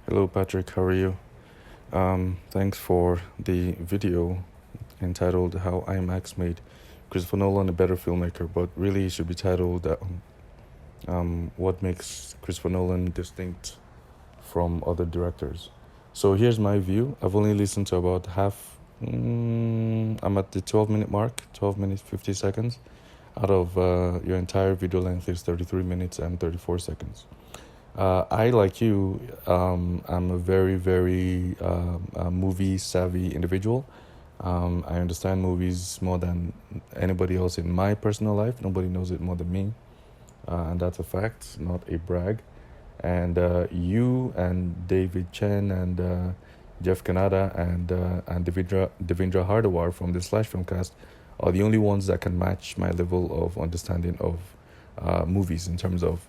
Hello, Patrick. How are you? Thanks for the video entitled "How IMAX Made Christopher Nolan a Better Filmmaker," but really it should be titled "What Makes Christopher Nolan Distinct from Other Directors." So here's my view. I've only listened to about half. I'm at the 12-minute mark, 12 minutes 50 seconds. Out of your entire video length is 33 minutes and 34 seconds. I, like you, I'm a very, very movie savvy individual. I understand movies more than anybody else in my personal life. Nobody knows it more than me. And that's a fact, not a brag. And you and David Chen and Jeff Canada and Devindra Hardawar from the Slash Filmcast are the only ones that can match my level of understanding of movies in terms of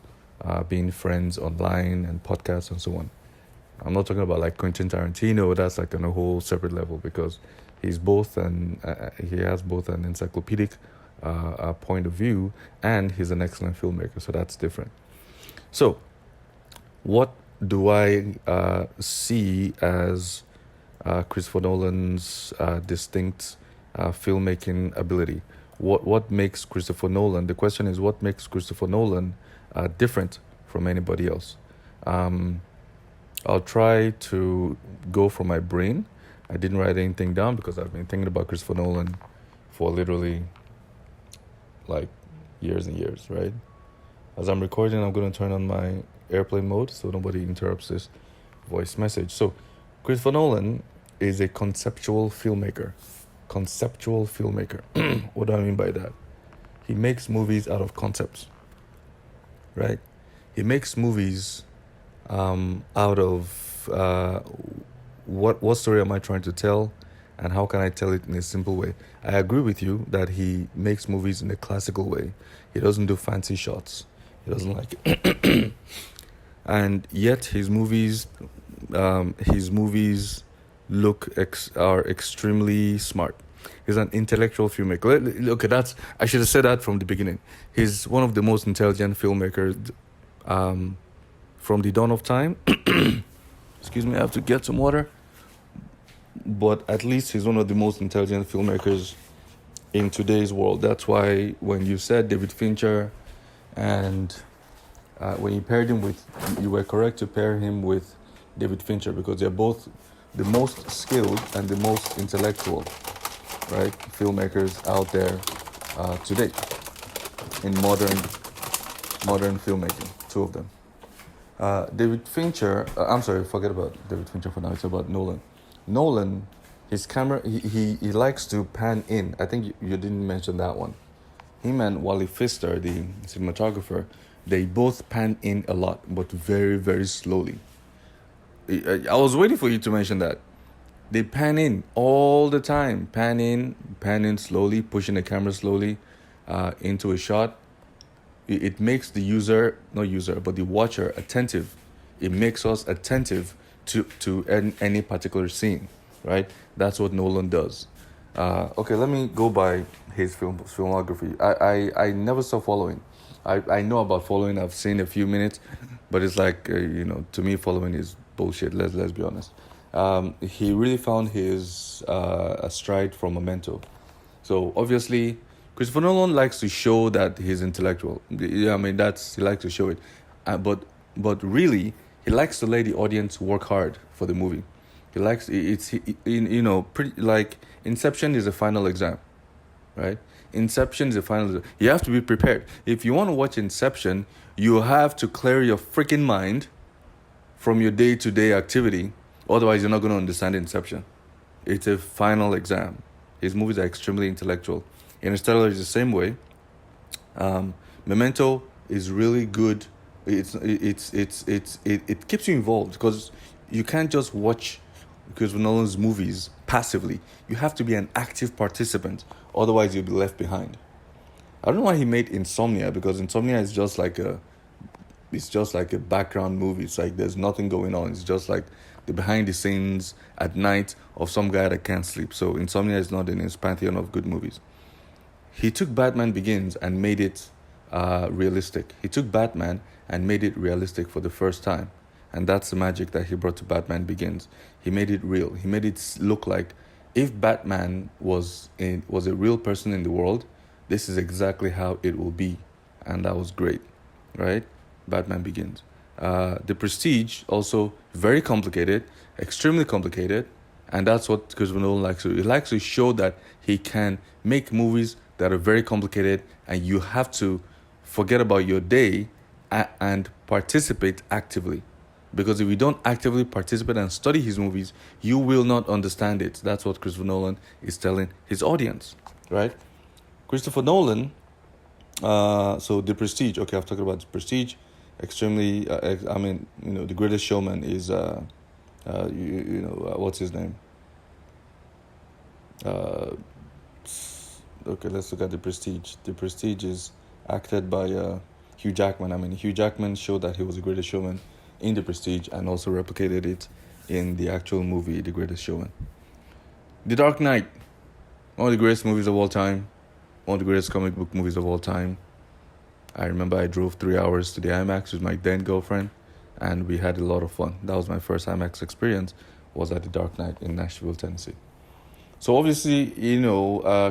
being friends online and podcasts and so on. I'm not talking about like Quentin Tarantino. That's like on a whole separate level because he's both and he has both an encyclopedic point of view and he's an excellent filmmaker. So that's different. So, what do I see as Christopher Nolan's distinct filmmaking ability? What makes Christopher Nolan? The question is, what makes Christopher Nolan different from anybody else? I'll try to go from my brain. I didn't write anything down because I've been thinking about Christopher Nolan for literally like years and years, right? As I'm recording, I'm going to turn on my airplane mode so nobody interrupts this voice message. So, Christopher Nolan is a conceptual filmmaker. Conceptual filmmaker. What do I mean by that? He makes movies out of concepts, right? He makes movies out of what story am I trying to tell and how can I tell it in a simple way. I agree with you that he makes movies in a classical way. He doesn't do fancy shots. He doesn't like it. And yet his movies are extremely smart. He's an intellectual filmmaker. Okay, I should have said that from the beginning. He's one of the most intelligent filmmakers from the dawn of time. Excuse me, I have to get some water. But at least he's one of the most intelligent filmmakers in today's world. That's why when you said David Fincher and when you paired him with, you were correct to pair him with David Fincher because they're both the most skilled and the most intellectual, right, filmmakers out there today in modern filmmaking. Two of them. David Fincher. I'm sorry, forget about David Fincher for now. It's about Nolan. Nolan, his camera, he likes to pan in. I think you didn't mention that one. Him and Wally Pfister, the cinematographer, they both pan in a lot, but very, very slowly. I was waiting for you to mention that. They pan in all the time. Pan in slowly, pushing the camera slowly into a shot. It makes the the watcher attentive. It makes us attentive to any particular scene, right? That's what Nolan does. Okay, let me go by his filmography. I never saw following. I know about following. I've seen a few minutes, but it's like to me, following is bullshit. Let's be honest. He really found his stride from Memento. So obviously, Christopher Nolan likes to show that he's intellectual. Yeah, I mean he likes to show it, but really he likes to let the audience work hard for the movie. He likes pretty like Inception is a final exam, right? Inception is a final. You have to be prepared. If you want to watch Inception, you have to clear your freaking mind from your day-to-day activity. Otherwise, you're not going to understand Inception. It's a final exam. His movies are extremely intellectual. Interstellar is the same way. Memento is really good. It keeps you involved because you can't just watch Christopher Nolan's movies passively. You have to be an active participant. Otherwise, you'll be left behind. I don't know why he made Insomnia because Insomnia is just like a background movie. It's like there's nothing going on. It's just like the behind the scenes at night of some guy that can't sleep. So Insomnia is not in his pantheon of good movies. He took Batman Begins and made it realistic. He took Batman and made it realistic for the first time. And that's the magic that he brought to Batman Begins. He made it real. He made it look like if Batman was a real person in the world, this is exactly how it will be. And that was great, right? Batman Begins. The Prestige, also very complicated, extremely complicated, and that's what Christopher Nolan likes to do. He likes to show that he can make movies that are very complicated, and you have to forget about your day and participate actively. Because if you don't actively participate and study his movies, you will not understand it. That's what Christopher Nolan is telling his audience, right? Christopher Nolan, so The Prestige. Okay, I've talked about The Prestige. Extremely, The Greatest Showman is, what's his name? Okay, let's look at The Prestige. The Prestige is acted by Hugh Jackman. I mean, Hugh Jackman showed that he was the greatest showman in The Prestige and also replicated it in the actual movie, The Greatest Showman. The Dark Knight, one of the greatest movies of all time, one of the greatest comic book movies of all time. I remember I drove 3 hours to the IMAX with my then girlfriend, and we had a lot of fun. That was my first IMAX experience, was at The Dark Knight in Nashville, Tennessee. So obviously,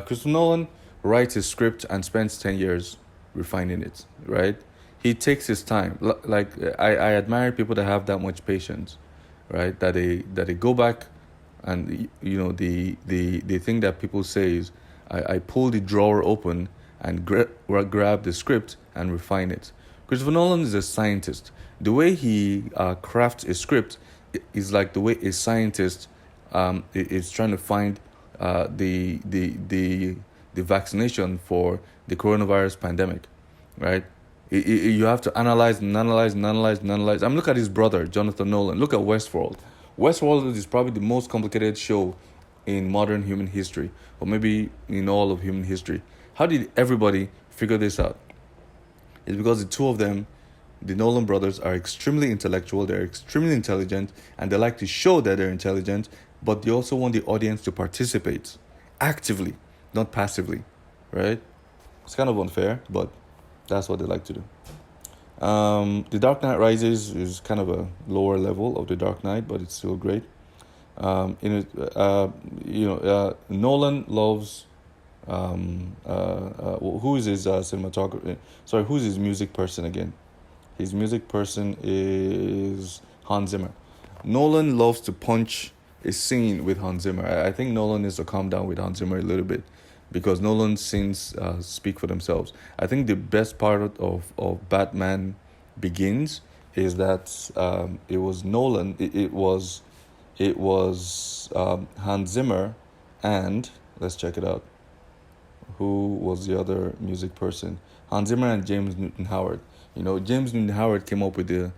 Christopher Nolan writes his script and spends 10 years refining it, right? He takes his time. I admire people that have that much patience, right? That they go back and, the thing that people say is, I pull the drawer open and grab the script and refine it. Christopher Nolan is a scientist. The way he crafts a script is like the way a scientist is trying to find the vaccination for the coronavirus pandemic, right? You have to analyze. I'm looking at his brother, Jonathan Nolan. Look at Westworld. Westworld is probably the most complicated show in modern human history, or maybe in all of human history. How did everybody figure this out? It's because the two of them, the Nolan brothers, are extremely intellectual, they're extremely intelligent, and they like to show that they're intelligent, but they also want the audience to participate actively, not passively, right? It's kind of unfair, but that's what they like to do. The Dark Knight Rises is kind of a lower level of The Dark Knight, but it's still great. Nolan loves who is his cinematographer? Sorry, who's his music person again? His music person is Hans Zimmer. Nolan loves to punch a scene with Hans Zimmer. I think Nolan needs to calm down with Hans Zimmer a little bit, because Nolan's scenes speak for themselves. I think the best part of Batman Begins is that it was Nolan. It was Hans Zimmer, and let's check it out. Who was the other music person? Hans Zimmer and James Newton Howard. James Newton Howard came up with the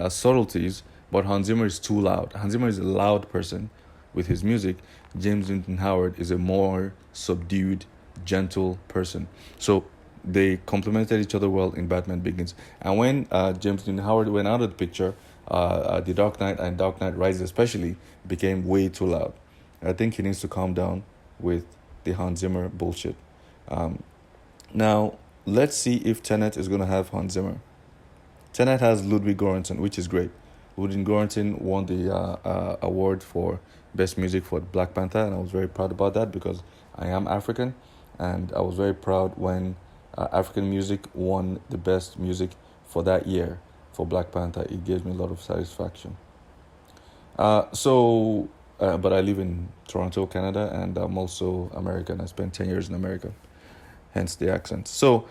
subtleties, but Hans Zimmer is too loud. Hans Zimmer is a loud person with his music. James Newton Howard is a more subdued, gentle person. So they complemented each other well in Batman Begins. And when James Newton Howard went out of the picture, The Dark Knight and Dark Knight Rises especially became way too loud. I think he needs to calm down with the Hans Zimmer bullshit. Now, let's see if Tenet is going to have Hans Zimmer. Tenet has Ludwig Göransson, which is great. Ludwig Göransson won the award for Best Music for Black Panther, and I was very proud about that because I am African, and I was very proud when African music won the Best Music for that year for Black Panther. It gave me a lot of satisfaction. But I live in Toronto, Canada, and I'm also American. I spent 10 years in America, hence the accent. So,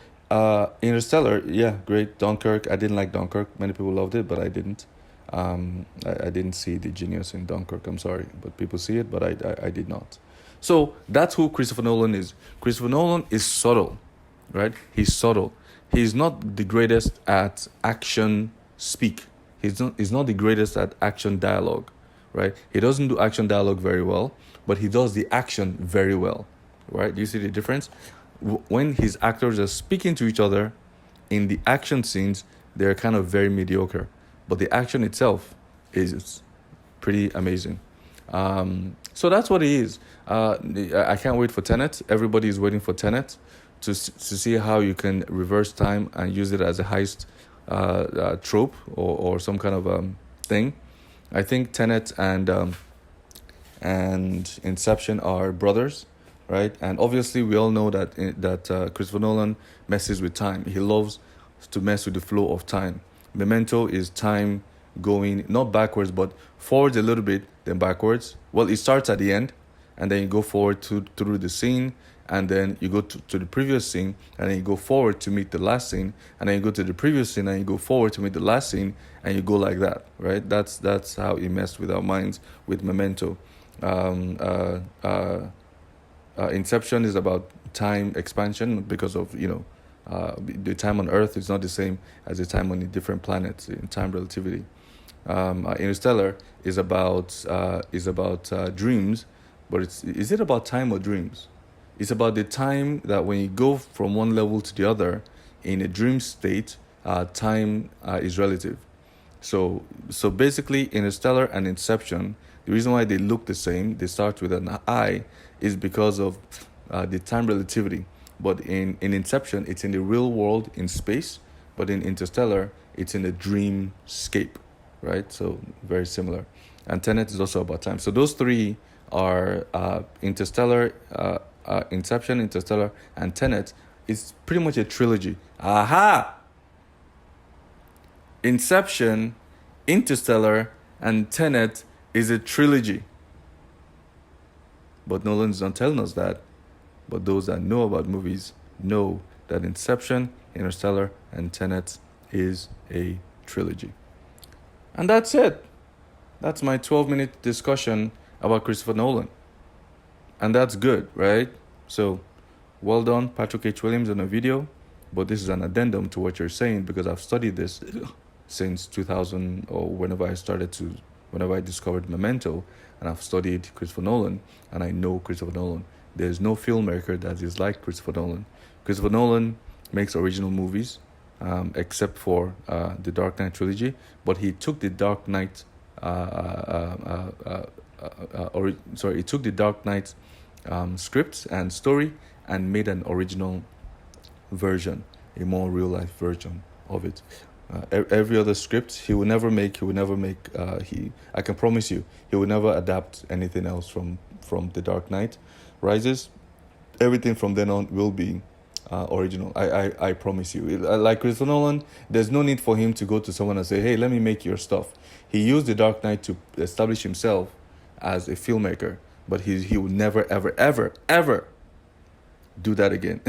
Interstellar, yeah, great. Dunkirk, I didn't like Dunkirk. Many people loved it, but I didn't. I didn't see the genius in Dunkirk, I'm sorry. But people see it, but I did not. So, that's who Christopher Nolan is. Christopher Nolan is subtle, right? He's subtle. He's not the greatest at action speak. He's not the greatest at action dialogue. Right? He doesn't do action dialogue very well, but he does the action very well, right? Do you see the difference? When his actors are speaking to each other in the action scenes, they're kind of very mediocre, but the action itself is pretty amazing. So that's what he is. I can't wait for Tenet. Everybody is waiting for Tenet to see how you can reverse time and use it as a heist trope or some kind of thing. I think Tenet and Inception are brothers, right? And obviously, we all know that Christopher Nolan messes with time. He loves to mess with the flow of time. Memento is time going not backwards but forwards a little bit, then backwards. Well, it starts at the end, and then you go forward through the scene, and then you go to the previous scene, and then you go forward to meet the last scene, and then you go to the previous scene, and you go forward to meet the last scene, and you go like that, right? That's how he messed with our minds with Memento. um, uh, uh, Inception is about time expansion because of the time on Earth is not the same as the time on the different planets in time relativity. Interstellar is about dreams, but is it about time or dreams? It's about the time that when you go from one level to the other in a dream state, time is relative. So basically, Interstellar and Inception, the reason why they look the same, they start with an I, is because of the time relativity. But in Inception, it's in the real world in space, but in Interstellar, it's in a dreamscape, right? So very similar. And Tenet is also about time. So those three are Interstellar, Inception, Interstellar, and Tenet. It's pretty much a trilogy. Aha! Inception, Interstellar, and Tenet is a trilogy. But Nolan's not telling us that. But those that know about movies know that Inception, Interstellar, and Tenet is a trilogy. And that's it. That's my 12-minute discussion about Christopher Nolan. And that's good, right? So, well done, Patrick H. Williams, on a video. But this is an addendum to what you're saying because I've studied this since 2000 or whenever I discovered Memento, and I've studied Christopher Nolan, and I know Christopher Nolan. There's no filmmaker that is like Christopher Nolan. Christopher Nolan makes original movies, except for the Dark Knight trilogy, but he took the Dark Knight, he took the Dark Knight script and story and made an original version, a more real life version of it. Every other script he will never make. I can promise you, he will never adapt anything else from The Dark Knight Rises. Everything from then on will be original. I promise you. Like Christopher Nolan, there's no need for him to go to someone and say, hey, let me make your stuff. He used The Dark Knight to establish himself as a filmmaker, but he would never, ever, ever, ever do that again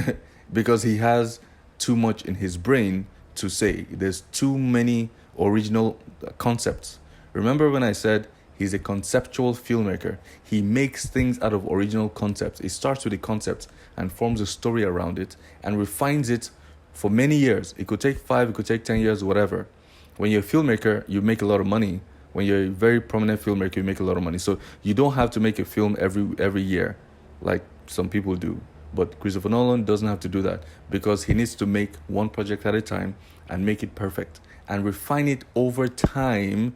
because he has too much in his brain to say. There's too many original concepts. Remember when I said he's a conceptual filmmaker? He makes things out of original concepts. He starts with a concept and forms a story around it and refines it for many years. It could take 5, it could take 10 years, whatever. When you're a filmmaker, you make a lot of money. When you're a very prominent filmmaker, you make a lot of money. So you don't have to make a film every year like some people do. But Christopher Nolan doesn't have to do that because he needs to make one project at a time and make it perfect and refine it over time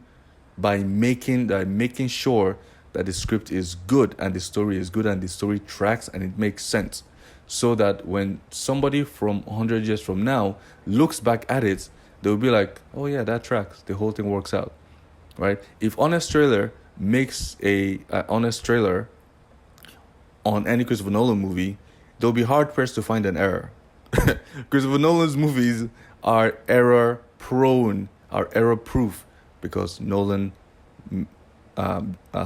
by making sure that the script is good and the story is good and the story tracks and it makes sense, so that when somebody from 100 years from now looks back at it, they'll be like, oh yeah, that tracks. The whole thing works out, right? If Honest Trailer makes a honest trailer on any Christopher Nolan movie, they'll be hard-pressed to find an error. Christopher Nolan's movies are error-prone, are error-proof, because Nolan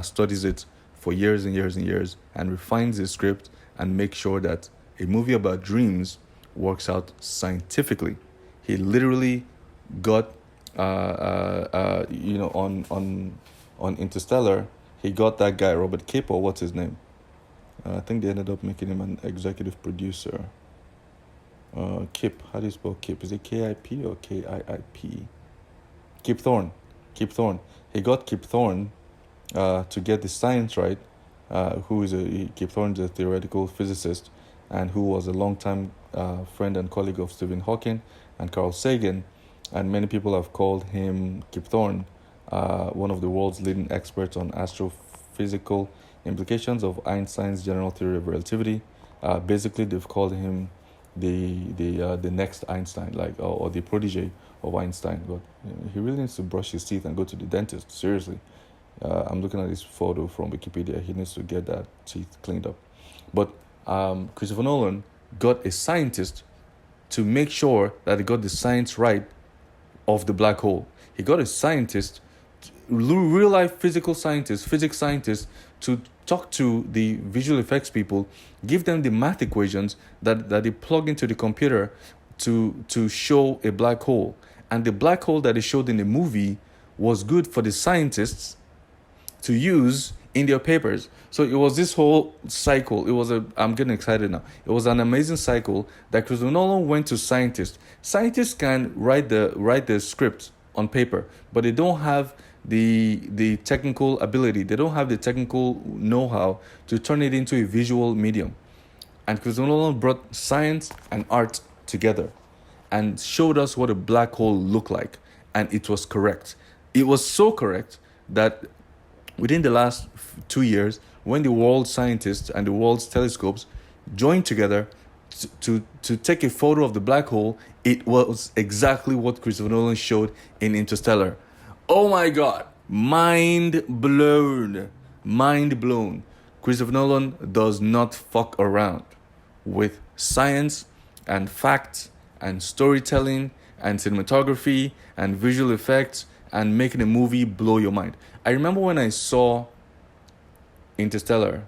studies it for years and years and years and refines his script and makes sure that a movie about dreams works out scientifically. He literally got, on Interstellar, he got that guy, Robert Kip, or what's his name? I think they ended up making him an executive producer. Kip, how do you spell Kip? Is it K-I-P or K-I-I-P? Kip Thorne. He got Kip Thorne to get the science right. Kip Thorne is a theoretical physicist and who was a longtime friend and colleague of Stephen Hawking and Carl Sagan. And many people have called him, Kip Thorne, one of the world's leading experts on astrophysical implications of Einstein's general theory of relativity. Basically, they've called him the next Einstein, like or the protege of Einstein. But he really needs to brush his teeth and go to the dentist. Seriously, I'm looking at this photo from Wikipedia. He needs to get that teeth cleaned up. But Christopher Nolan got a scientist to make sure that he got the science right of the black hole. He got a scientist, real life physics scientist, to talk to the visual effects people, give them the math equations that they plug into the computer to show a black hole. And the black hole that they showed in the movie was good for the scientists to use in their papers. So it was this whole cycle. I'm getting excited now. It was an amazing cycle that Christopher Nolan went to scientists. Scientists can write the script on paper, but they don't have the technical ability. They don't have the technical know-how to turn it into a visual medium. And Christopher Nolan brought science and art together and showed us what a black hole looked like. And it was correct. It was so correct that within the last 2 years, when the world's scientists and the world's telescopes joined together to take a photo of the black hole, it was exactly what Christopher Nolan showed in Interstellar. Oh my God, mind blown. Christopher Nolan does not fuck around with science and facts and storytelling and cinematography and visual effects and making a movie blow your mind. I remember when I saw Interstellar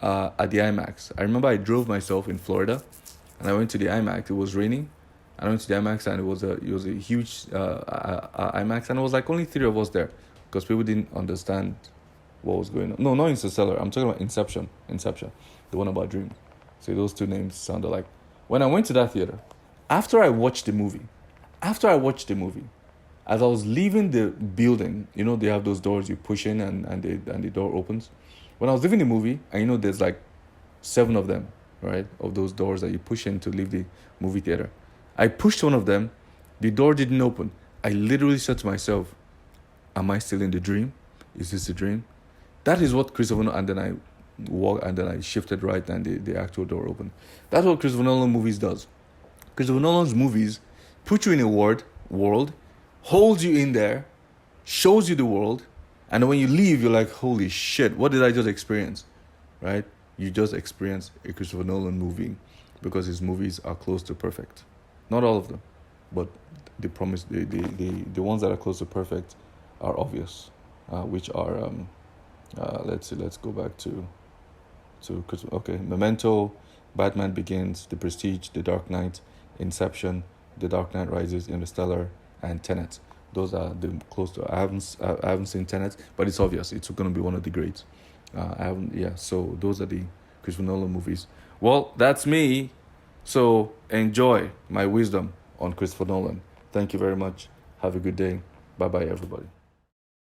at the IMAX. I remember I drove myself in Florida, and I went to the IMAX. It was raining. I went to the IMAX, and it was a huge IMAX, and it was like only 3 of us there because people didn't understand what was going on. No, not Interstellar. I'm talking about Inception, the one about dreams. So those two names sound alike. When I went to that theater, after I watched the movie, as I was leaving the building, they have those doors you push in and the door opens. When I was leaving the movie, and there's like 7 of them, right? Of those doors that you push in to leave the movie theater. I pushed one of them, the door didn't open. I literally said to myself, am I still in the dream? Is this a dream? That is what Christopher Nolan, and then I shifted right and the actual door opened. That's what Christopher Nolan movies does. Christopher Nolan's movies put you in a world, holds you in there, shows you the world, and when you leave, you're like, holy shit, what did I just experience? Right? You just experienced a Christopher Nolan movie because his movies are close to perfect. Not all of them, but the ones that are close to perfect are obvious, which are, let's go back to Christopher. Okay, Memento, Batman Begins, The Prestige, The Dark Knight, Inception, The Dark Knight Rises, Interstellar, and Tenet. Those are the close to. I haven't seen Tenet, but it's obvious it's going to be one of the greats. So those are the Christopher Nolan movies. Well, that's me. So enjoy my wisdom on Christopher Nolan. Thank you very much. Have a good day. Bye bye, everybody.